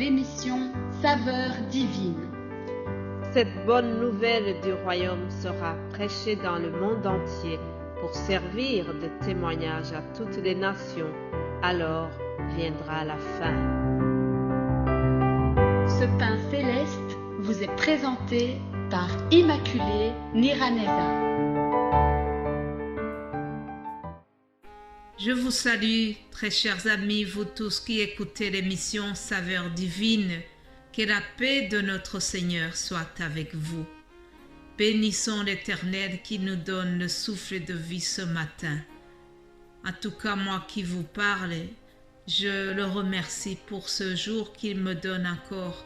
l'émission Saveurs divines. Cette bonne nouvelle du royaume sera prêchée dans le monde entier pour servir de témoignage à toutes les nations. Alors viendra la fin. Ce pain céleste vous est présenté par Immaculée Niraneza. Je vous salue, très chers amis, vous tous qui écoutez l'émission Saveurs divines. Que la paix de notre Seigneur soit avec vous. Bénissons l'Éternel qui nous donne le souffle de vie ce matin. En tout cas, moi qui vous parle, je le remercie pour ce jour qu'il me donne encore.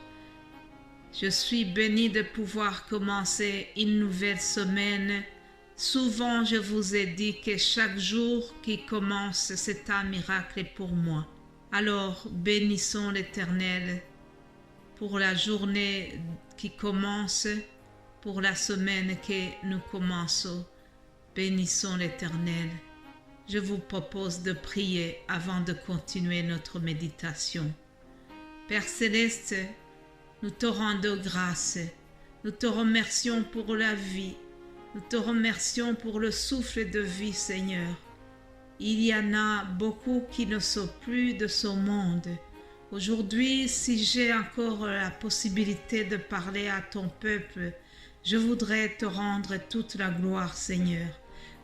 Je suis bénie de pouvoir commencer une nouvelle semaine. Souvent, je vous ai dit que chaque jour qui commence, c'est un miracle pour moi. Alors, bénissons l'Éternel pour la journée qui commence, pour la semaine que nous commençons. Bénissons l'Éternel. Je vous propose de prier avant de continuer notre méditation. Père Céleste, nous te rendons grâce. Nous te remercions pour la vie. Nous te remercions pour le souffle de vie, Seigneur. Il y en a beaucoup qui ne sont plus de ce monde. Aujourd'hui, si j'ai encore la possibilité de parler à ton peuple, je voudrais te rendre toute la gloire, Seigneur.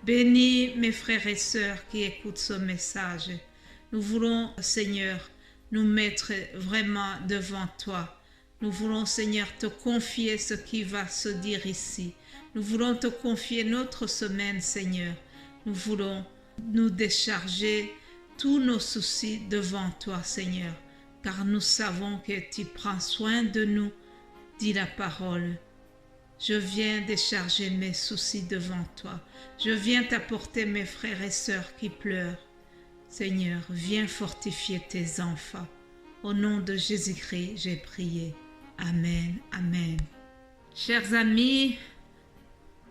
Bénis mes frères et sœurs qui écoutent ce message. Nous voulons, Seigneur, nous mettre vraiment devant toi. Nous voulons, Seigneur, te confier ce qui va se dire ici. Nous voulons te confier notre semaine, Seigneur. Nous voulons nous décharger tous nos soucis devant toi, Seigneur, car nous savons que tu prends soin de nous, dit la parole. Je viens décharger mes soucis devant toi. Je viens t'apporter mes frères et sœurs qui pleurent. Seigneur, viens fortifier tes enfants. Au nom de Jésus-Christ, j'ai prié. Amen, amen. Chers amis,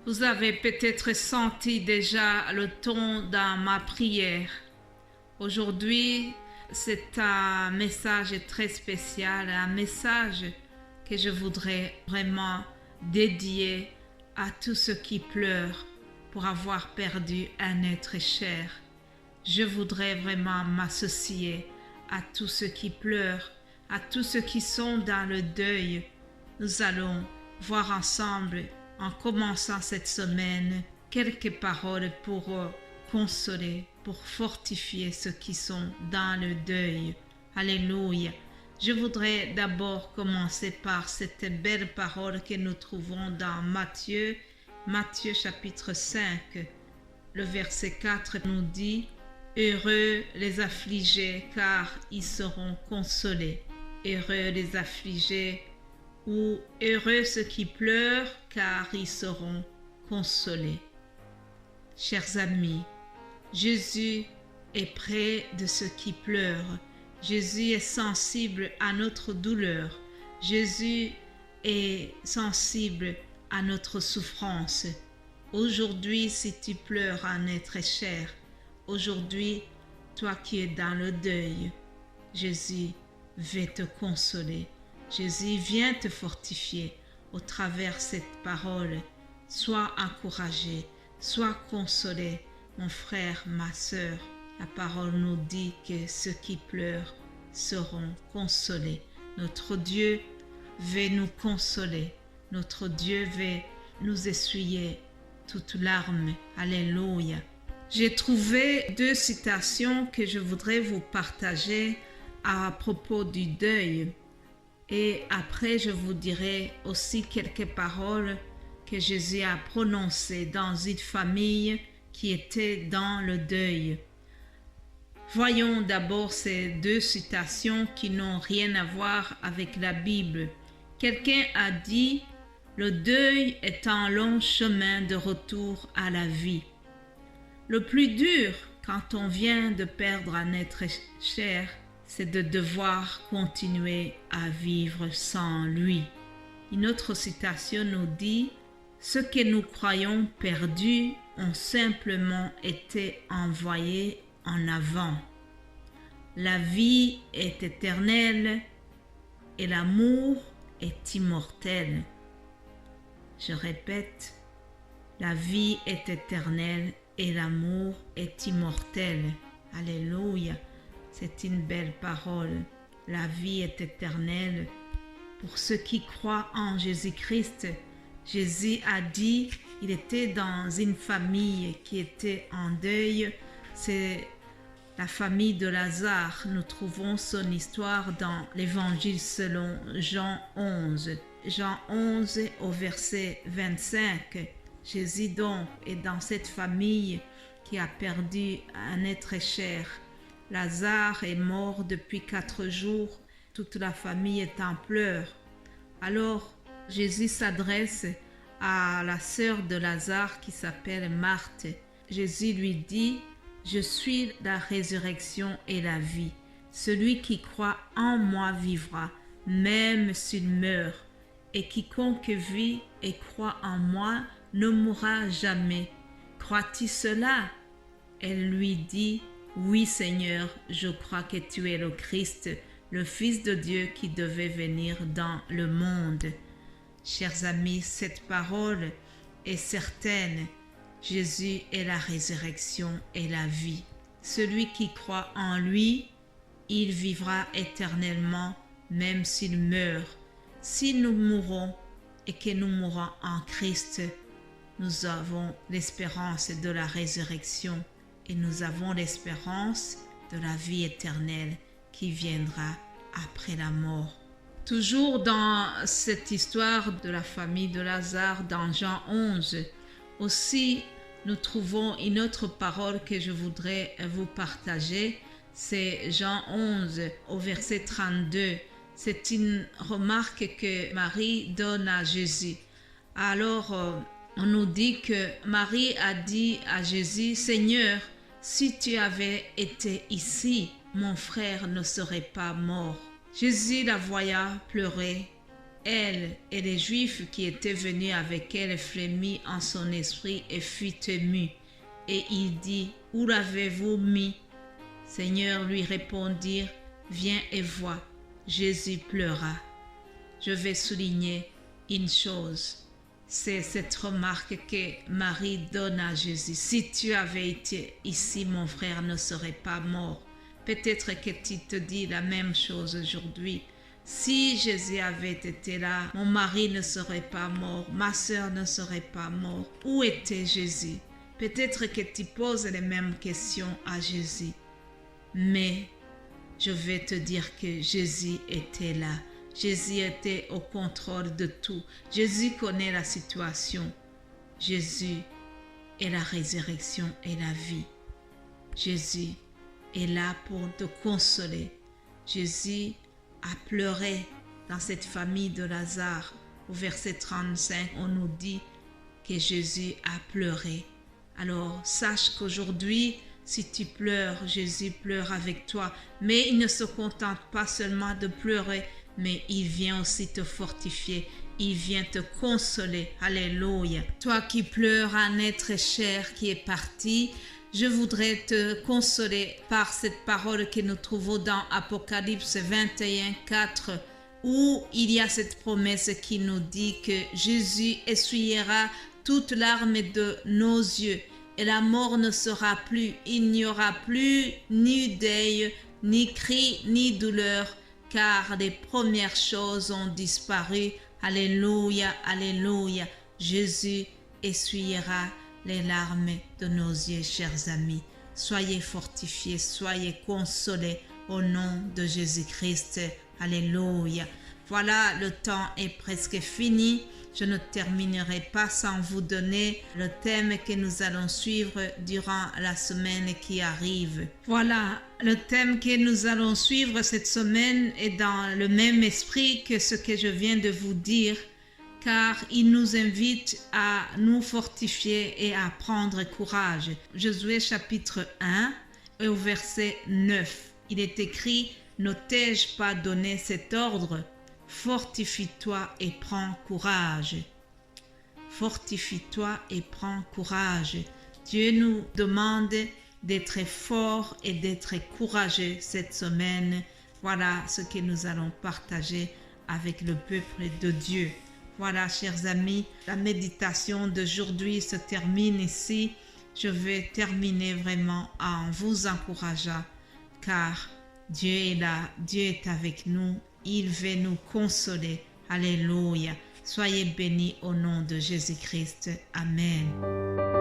vous avez peut-être senti déjà le ton dans ma prière. Aujourd'hui, c'est un message très spécial, un message que je voudrais vraiment dédier à tous ceux qui pleurent pour avoir perdu un être cher. Je voudrais vraiment m'associer à tous ceux qui pleurent, à tous ceux qui sont dans le deuil. Nous allons voir ensemble, en commençant cette semaine, quelques paroles pour consoler, pour fortifier ceux qui sont dans le deuil. Alléluia. Je voudrais d'abord commencer par cette belle parole que nous trouvons dans Matthieu chapitre 5. Le verset 4 nous dit « Heureux les affligés, car ils seront consolés. Heureux les affligés, ou heureux ceux qui pleurent, car ils seront consolés. » Chers amis, Jésus est près de ceux qui pleurent. Jésus est sensible à notre douleur. Jésus est sensible à notre souffrance. Aujourd'hui, si tu pleures un être cher, aujourd'hui, toi qui es dans le deuil, Jésus veut te consoler. Jésus vient te fortifier au travers de cette parole. Sois encouragé, sois consolé, mon frère, ma sœur. La parole nous dit que ceux qui pleurent seront consolés. Notre Dieu veut nous consoler. Notre Dieu veut nous essuyer toutes larmes. Alléluia. J'ai trouvé 2 citations que je voudrais vous partager à propos du deuil. Et après, je vous dirai aussi quelques paroles que Jésus a prononcées dans une famille qui était dans le deuil. Voyons d'abord ces 2 citations qui n'ont rien à voir avec la Bible. Quelqu'un a dit « Le deuil est un long chemin de retour à la vie. Le plus dur quand on vient de perdre un être cher, c'est de devoir continuer à vivre sans lui. » Une autre citation nous dit « Ce que nous croyons perdus ont simplement été envoyés en avant. La vie est éternelle, et l'amour est immortel. Je répète, la vie est éternelle et l'amour est immortel. Alléluia, c'est une belle parole. La vie est éternelle. Pour ceux qui croient en Jésus-Christ, Jésus a dit, il était dans une famille qui était en deuil. C'est la famille de Lazare. Nous trouvons son histoire dans l'Évangile selon Jean 11. Jean 11 au verset 25. Jésus donc est dans cette famille qui a perdu un être cher. Lazare est mort depuis 4 jours. Toute la famille est en pleurs. Alors Jésus s'adresse à la sœur de Lazare qui s'appelle Marthe. Jésus lui dit, « Je suis la résurrection et la vie. Celui qui croit en moi vivra, même s'il meurt. Et quiconque vit et croit en moi ne mourra jamais. Crois-tu cela ?» Elle lui dit, « Oui Seigneur, je crois que tu es le Christ, le Fils de Dieu qui devait venir dans le monde. » Chers amis, cette parole est certaine. Jésus est la résurrection et la vie. Celui qui croit en lui, il vivra éternellement, même s'il meurt. Si nous mourons et que nous mourons en Christ, nous avons l'espérance de la résurrection et nous avons l'espérance de la vie éternelle qui viendra après la mort. Toujours dans cette histoire de la famille de Lazare, dans Jean 11, aussi nous trouvons une autre parole que je voudrais vous partager. C'est Jean 11 au verset 32. C'est une remarque que Marie donne à Jésus. Alors, on nous dit que Marie a dit à Jésus, « Seigneur, si tu avais été ici, mon frère ne serait pas mort. » Jésus la voya pleurer. Elle et les Juifs qui étaient venus avec elle frémit en son esprit et fut ému. Et il dit, « Où l'avez-vous mis ?» Seigneur lui répondirent, « Viens et vois. » Jésus pleura. Je vais souligner une chose. C'est cette remarque que Marie donne à Jésus. « Si tu avais été ici, mon frère ne serait pas mort. » Peut-être que tu te dis la même chose aujourd'hui. Si Jésus avait été là, mon mari ne serait pas mort, ma sœur ne serait pas morte. Où était Jésus? Peut-être que tu poses les mêmes questions à Jésus. Mais je vais te dire que Jésus était là. Jésus était au contrôle de tout. Jésus connaît la situation. Jésus est la résurrection et la vie. Jésus est là pour te consoler. Jésus a pleuré dans cette famille de Lazare. Au verset 35, on nous dit que Jésus a pleuré. Alors, sache qu'aujourd'hui, si tu pleures, Jésus pleure avec toi. Mais il ne se contente pas seulement de pleurer, mais il vient aussi te fortifier. Il vient te consoler. Alléluia. Toi qui pleures un être cher qui est parti, je voudrais te consoler par cette parole que nous trouvons dans Apocalypse 21, 4, où il y a cette promesse qui nous dit que Jésus essuiera toute larme de nos yeux et la mort ne sera plus. Il n'y aura plus ni deuil, ni cri, ni douleur, car les premières choses ont disparu. Alléluia, alléluia. Jésus essuiera les larmes de nos yeux, chers amis. Soyez fortifiés, soyez consolés au nom de Jésus-Christ. Alléluia. Voilà, le temps est presque fini. Je ne terminerai pas sans vous donner le thème que nous allons suivre durant la semaine qui arrive. Voilà, le thème que nous allons suivre cette semaine est dans le même esprit que ce que je viens de vous dire, car il nous invite à nous fortifier et à prendre courage. Josué chapitre 1 et au verset 9, il est écrit « Ne t'ai-je pas donné cet ordre ? Fortifie-toi et prends courage. » Fortifie-toi et prends courage. Dieu nous demande d'être forts et d'être courageux cette semaine. Voilà ce que nous allons partager avec le peuple de Dieu. Voilà, chers amis, la méditation d'aujourd'hui se termine ici. Je vais terminer vraiment en vous encourageant, car Dieu est là, Dieu est avec nous, il veut nous consoler. Alléluia. Soyez bénis au nom de Jésus-Christ. Amen.